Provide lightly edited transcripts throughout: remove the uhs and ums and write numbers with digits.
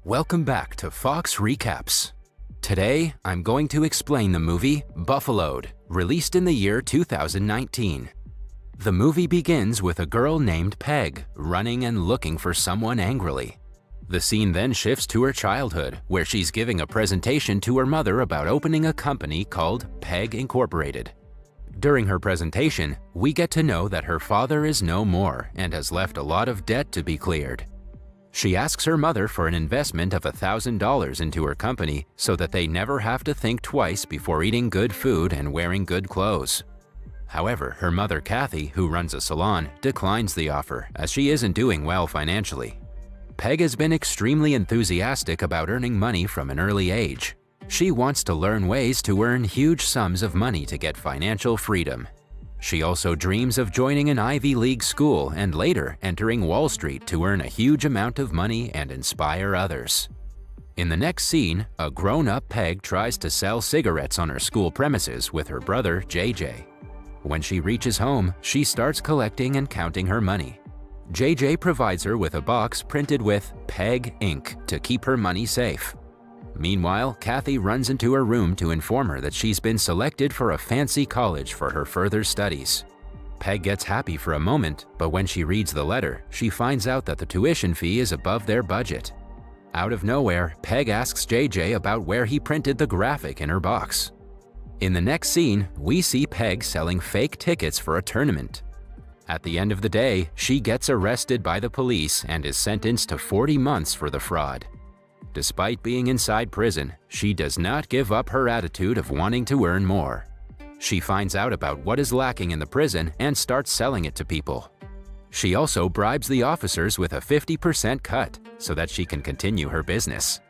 Welcome back to Fox Recaps. Today, I'm going to explain the movie Buffaloed, released in the year 2019. The movie begins with a girl named Peg running and looking for someone angrily. The scene then shifts to her childhood, where she's giving a presentation to her mother about opening a company called Peg Incorporated. During her presentation, we get to know that her father is no more and has left a lot of debt to be cleared. She asks her mother for an investment of $1,000 into her company so that they never have to think twice before eating good food and wearing good clothes. However, her mother Kathy, who runs a salon, declines the offer as she isn't doing well financially. Peg has been extremely enthusiastic about earning money from an early age. She wants to learn ways to earn huge sums of money to get financial freedom. She also dreams of joining an Ivy League school and later entering Wall Street to earn a huge amount of money and inspire others. In the next scene, a grown-up Peg tries to sell cigarettes on her school premises with her brother JJ. When she reaches home, she starts collecting and counting her money. JJ provides her with a box printed with Peg Inc. to keep her money safe. Meanwhile, Kathy runs into her room to inform her that she's been selected for a fancy college for her further studies. Peg gets happy for a moment, but when she reads the letter, she finds out that the tuition fee is above their budget. Out of nowhere, Peg asks JJ about where he printed the graphic in her box. In the next scene, we see Peg selling fake tickets for a tournament. At the end of the day, she gets arrested by the police and is sentenced to 40 months for the fraud. Despite being inside prison, she does not give up her attitude of wanting to earn more. She finds out about what is lacking in the prison and starts selling it to people. She also bribes the officers with a 50% cut so that she can continue her business.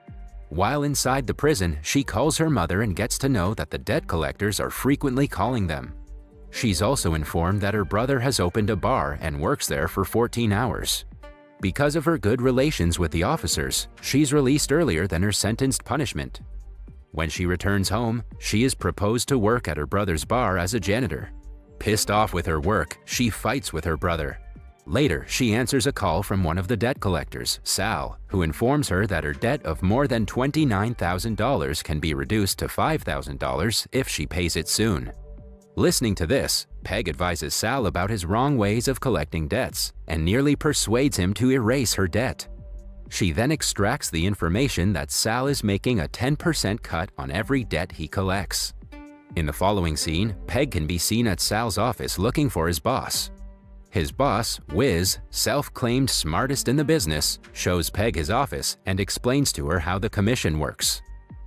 While inside the prison, she calls her mother and gets to know that the debt collectors are frequently calling them. She's also informed that her brother has opened a bar and works there for 14 hours. Because of her good relations with the officers, she's released earlier than her sentenced punishment. When she returns home, she is proposed to work at her brother's bar as a janitor. Pissed off with her work, she fights with her brother. Later, she answers a call from one of the debt collectors, Sal, who informs her that her debt of more than $29,000 can be reduced to $5,000 if she pays it soon. Listening to this, Peg advises Sal about his wrong ways of collecting debts and nearly persuades him to erase her debt. She then extracts the information that Sal is making a 10% cut on every debt he collects. In the following scene, Peg can be seen at Sal's office looking for his boss. His boss, Wiz, self-claimed smartest in the business, shows Peg his office and explains to her how the commission works.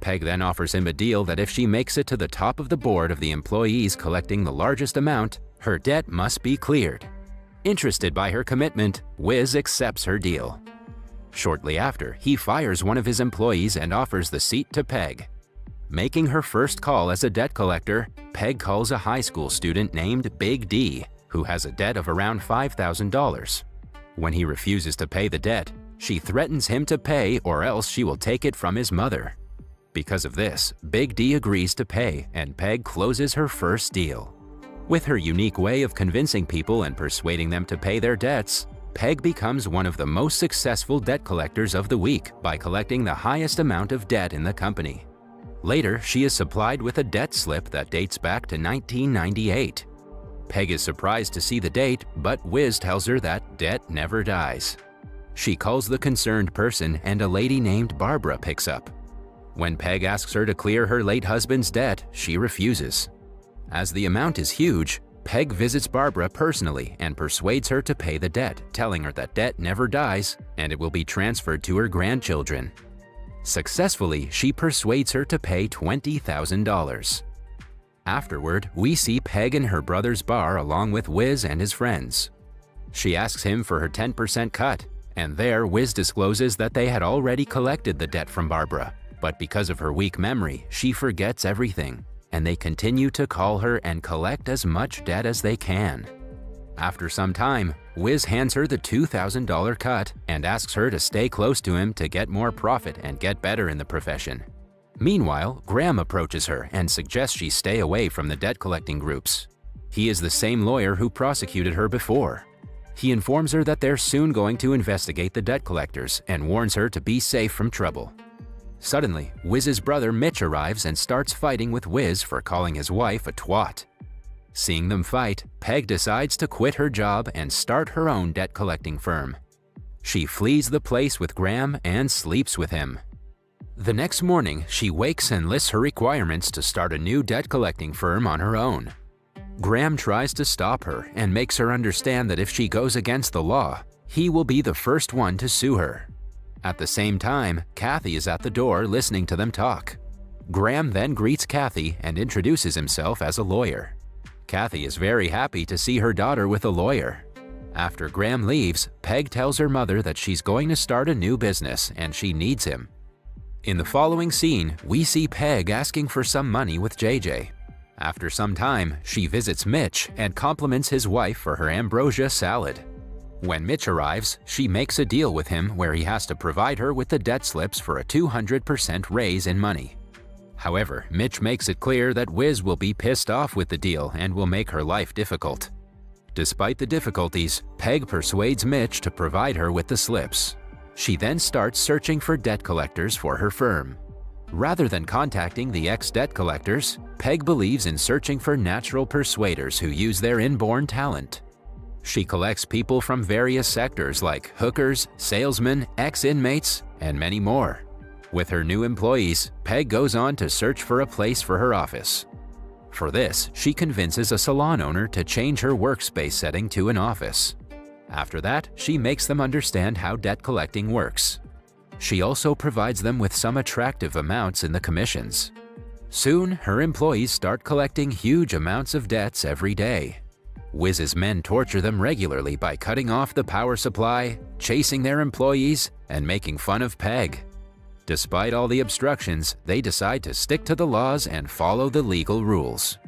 Peg then offers him a deal that if she makes it to the top of the board of the employees collecting the largest amount, her debt must be cleared. Interested by her commitment, Wiz accepts her deal. Shortly after, he fires one of his employees and offers the seat to Peg. Making her first call as a debt collector, Peg calls a high school student named Big D, who has a debt of around $5,000. When he refuses to pay the debt, she threatens him to pay or else she will take it from his mother. Because of this, Big D agrees to pay and Peg closes her first deal. With her unique way of convincing people and persuading them to pay their debts, Peg becomes one of the most successful debt collectors of the week by collecting the highest amount of debt in the company. Later, she is supplied with a debt slip that dates back to 1998. Peg is surprised to see the date, but Wiz tells her that debt never dies. She calls the concerned person and a lady named Barbara picks up. When Peg asks her to clear her late husband's debt, she refuses. As the amount is huge, Peg visits Barbara personally and persuades her to pay the debt, telling her that debt never dies and it will be transferred to her grandchildren. Successfully, she persuades her to pay $20,000. Afterward, we see Peg in her brother's bar along with Wiz and his friends. She asks him for her 10% cut, and there Wiz discloses that they had already collected the debt from Barbara. But because of her weak memory, she forgets everything, and they continue to call her and collect as much debt as they can. After some time, Wiz hands her the $2,000 cut and asks her to stay close to him to get more profit and get better in the profession. Meanwhile, Graham approaches her and suggests she stay away from the debt collecting groups. He is the same lawyer who prosecuted her before. He informs her that they're soon going to investigate the debt collectors and warns her to be safe from trouble. Suddenly, Wiz's brother Mitch arrives and starts fighting with Wiz for calling his wife a twat. Seeing them fight, Peg decides to quit her job and start her own debt-collecting firm. She flees the place with Graham and sleeps with him. The next morning, she wakes and lists her requirements to start a new debt-collecting firm on her own. Graham tries to stop her and makes her understand that if she goes against the law, he will be the first one to sue her. At the same time, Kathy is at the door listening to them talk. Graham then greets Kathy and introduces himself as a lawyer. Kathy is very happy to see her daughter with a lawyer. After Graham leaves, Peg tells her mother that she's going to start a new business and she needs him. In the following scene, we see Peg asking for some money with JJ. After some time, she visits Mitch and compliments his wife for her ambrosia salad. When Mitch arrives, she makes a deal with him where he has to provide her with the debt slips for a 200% raise in money. However, Mitch makes it clear that Wiz will be pissed off with the deal and will make her life difficult. Despite the difficulties, Peg persuades Mitch to provide her with the slips. She then starts searching for debt collectors for her firm. Rather than contacting the ex-debt collectors, Peg believes in searching for natural persuaders who use their inborn talent. She collects people from various sectors like hookers, salesmen, ex-inmates, and many more. With her new employees, Peg goes on to search for a place for her office. For this, she convinces a salon owner to change her workspace setting to an office. After that, she makes them understand how debt collecting works. She also provides them with some attractive amounts in the commissions. Soon, her employees start collecting huge amounts of debts every day. Wiz's men torture them regularly by cutting off the power supply, chasing their employees, and making fun of Peg. Despite all the obstructions, they decide to stick to the laws and follow the legal rules.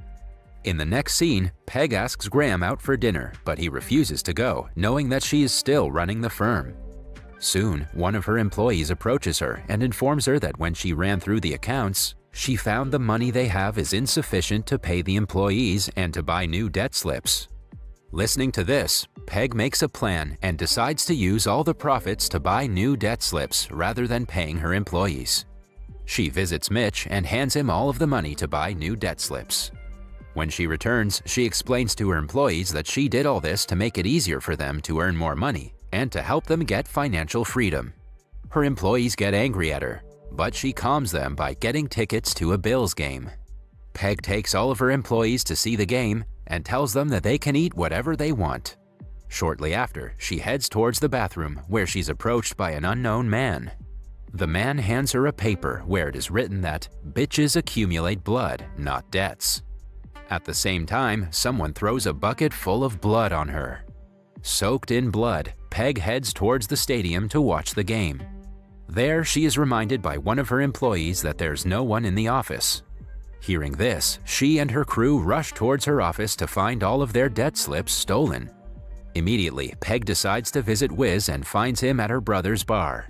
In the next scene, Peg asks Graham out for dinner, but he refuses to go, knowing that she is still running the firm. Soon, one of her employees approaches her and informs her that when she ran through the accounts, she found the money they have is insufficient to pay the employees and to buy new debt slips. Listening to this, Peg makes a plan and decides to use all the profits to buy new debt slips rather than paying her employees. She visits Mitch and hands him all of the money to buy new debt slips. When she returns, she explains to her employees that she did all this to make it easier for them to earn more money and to help them get financial freedom. Her employees get angry at her, but she calms them by getting tickets to a Bills game. Peg takes all of her employees to see the game and tells them that they can eat whatever they want. Shortly after, she heads towards the bathroom where she's approached by an unknown man. The man hands her a paper where it is written that bitches accumulate blood, not debts. At the same time, someone throws a bucket full of blood on her. Soaked in blood, Peg heads towards the stadium to watch the game. There, she is reminded by one of her employees that there's no one in the office. Hearing this, she and her crew rush towards her office to find all of their debt slips stolen. Immediately, Peg decides to visit Wiz and finds him at her brother's bar.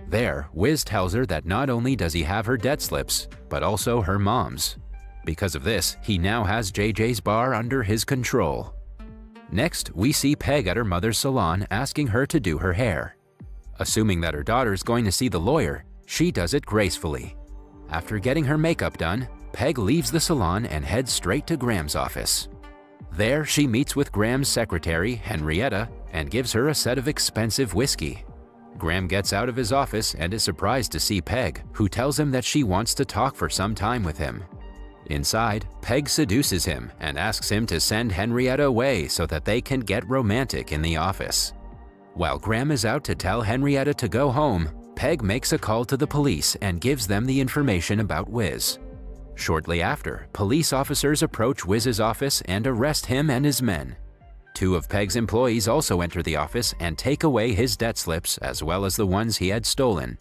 There, Wiz tells her that not only does he have her debt slips, but also her mom's. Because of this, he now has JJ's bar under his control. Next, we see Peg at her mother's salon asking her to do her hair. Assuming that her daughter's going to see the lawyer, she does it gracefully. After getting her makeup done, Peg leaves the salon and heads straight to Graham's office. There, she meets with Graham's secretary, Henrietta, and gives her a set of expensive whiskey. Graham gets out of his office and is surprised to see Peg, who tells him that she wants to talk for some time with him. Inside, Peg seduces him and asks him to send Henrietta away so that they can get romantic in the office. While Graham is out to tell Henrietta to go home, Peg makes a call to the police and gives them the information about Wiz. Shortly after, police officers approach Wiz's office and arrest him and his men. Two of Peg's employees also enter the office and take away his debt slips as well as the ones he had stolen.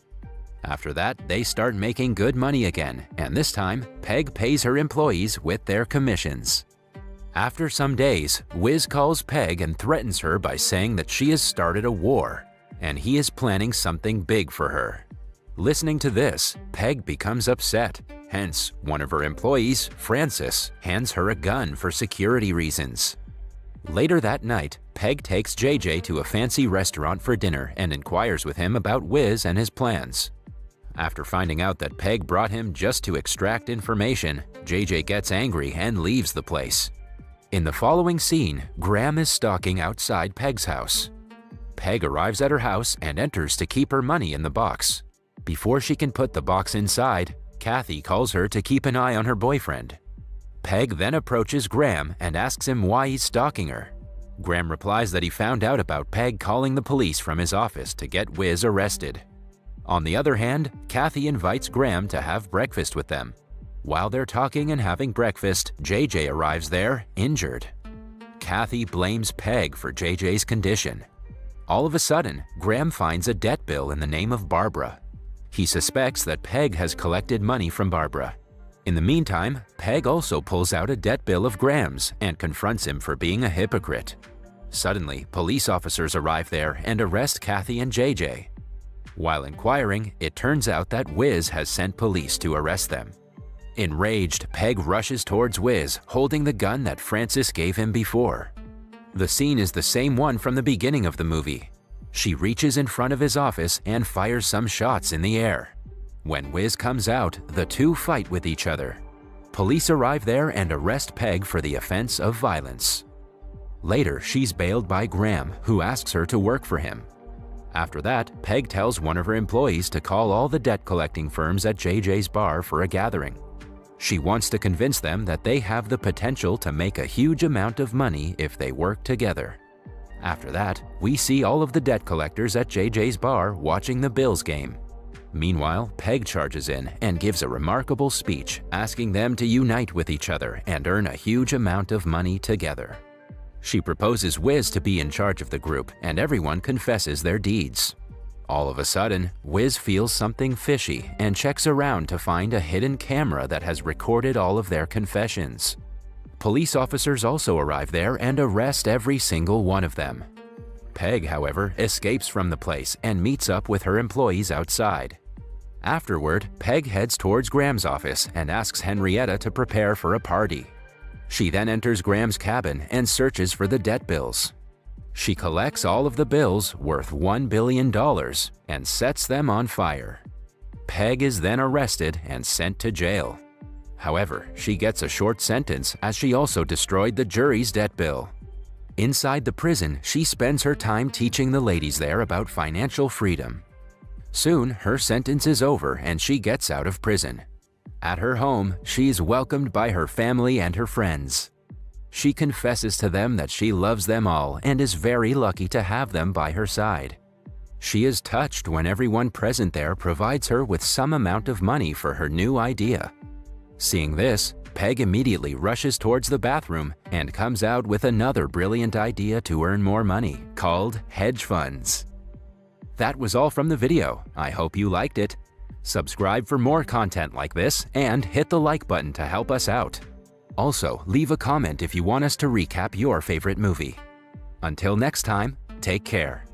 After that, they start making good money again, and this time, Peg pays her employees with their commissions. After some days, Wiz calls Peg and threatens her by saying that she has started a war, and he is planning something big for her. Listening to this, Peg becomes upset. Hence, one of her employees, Francis, hands her a gun for security reasons. Later that night, Peg takes JJ to a fancy restaurant for dinner and inquires with him about Wiz and his plans. After finding out that Peg brought him just to extract information, JJ gets angry and leaves the place. In the following scene, Graham is stalking outside Peg's house. Peg arrives at her house and enters to keep her money in the box. Before she can put the box inside, Kathy calls her to keep an eye on her boyfriend. Peg then approaches Graham and asks him why he's stalking her. Graham replies that he found out about Peg calling the police from his office to get Wiz arrested. On the other hand, Kathy invites Graham to have breakfast with them. While they're talking and having breakfast, JJ arrives there, injured. Kathy blames Peg for JJ's condition. All of a sudden, Graham finds a debt bill in the name of Barbara. He suspects that Peg has collected money from Barbara. In the meantime, Peg also pulls out a debt bill of Graham's and confronts him for being a hypocrite. Suddenly, police officers arrive there and arrest Kathy and JJ. While inquiring, it turns out that Wiz has sent police to arrest them. Enraged, Peg rushes towards Wiz, holding the gun that Francis gave him before. The scene is the same one from the beginning of the movie. She reaches in front of his office and fires some shots in the air. When Wiz comes out, the two fight with each other. Police arrive there and arrest Peg for the offense of violence. Later, she's bailed by Graham, who asks her to work for him. After that, Peg tells one of her employees to call all the debt-collecting firms at JJ's bar for a gathering. She wants to convince them that they have the potential to make a huge amount of money if they work together. After that, we see all of the debt collectors at JJ's bar watching the Bills game. Meanwhile, Peg charges in and gives a remarkable speech asking them to unite with each other and earn a huge amount of money together. She proposes Wiz to be in charge of the group and everyone confesses their deeds. All of a sudden, Wiz feels something fishy and checks around to find a hidden camera that has recorded all of their confessions. Police officers also arrive there and arrest every single one of them. Peg, however, escapes from the place and meets up with her employees outside. Afterward, Peg heads towards Graham's office and asks Henrietta to prepare for a party. She then enters Graham's cabin and searches for the debt bills. She collects all of the bills worth $1 billion and sets them on fire. Peg is then arrested and sent to jail. However, she gets a short sentence as she also destroyed the jury's debt bill. Inside the prison, she spends her time teaching the ladies there about financial freedom. Soon, her sentence is over and she gets out of prison. At her home, she is welcomed by her family and her friends. She confesses to them that she loves them all and is very lucky to have them by her side. She is touched when everyone present there provides her with some amount of money for her new idea. Seeing this, Peg immediately rushes towards the bathroom and comes out with another brilliant idea to earn more money, called hedge funds. That was all from the video. I hope you liked it. Subscribe for more content like this and hit the like button to help us out. Also, leave a comment if you want us to recap your favorite movie. Until next time, take care.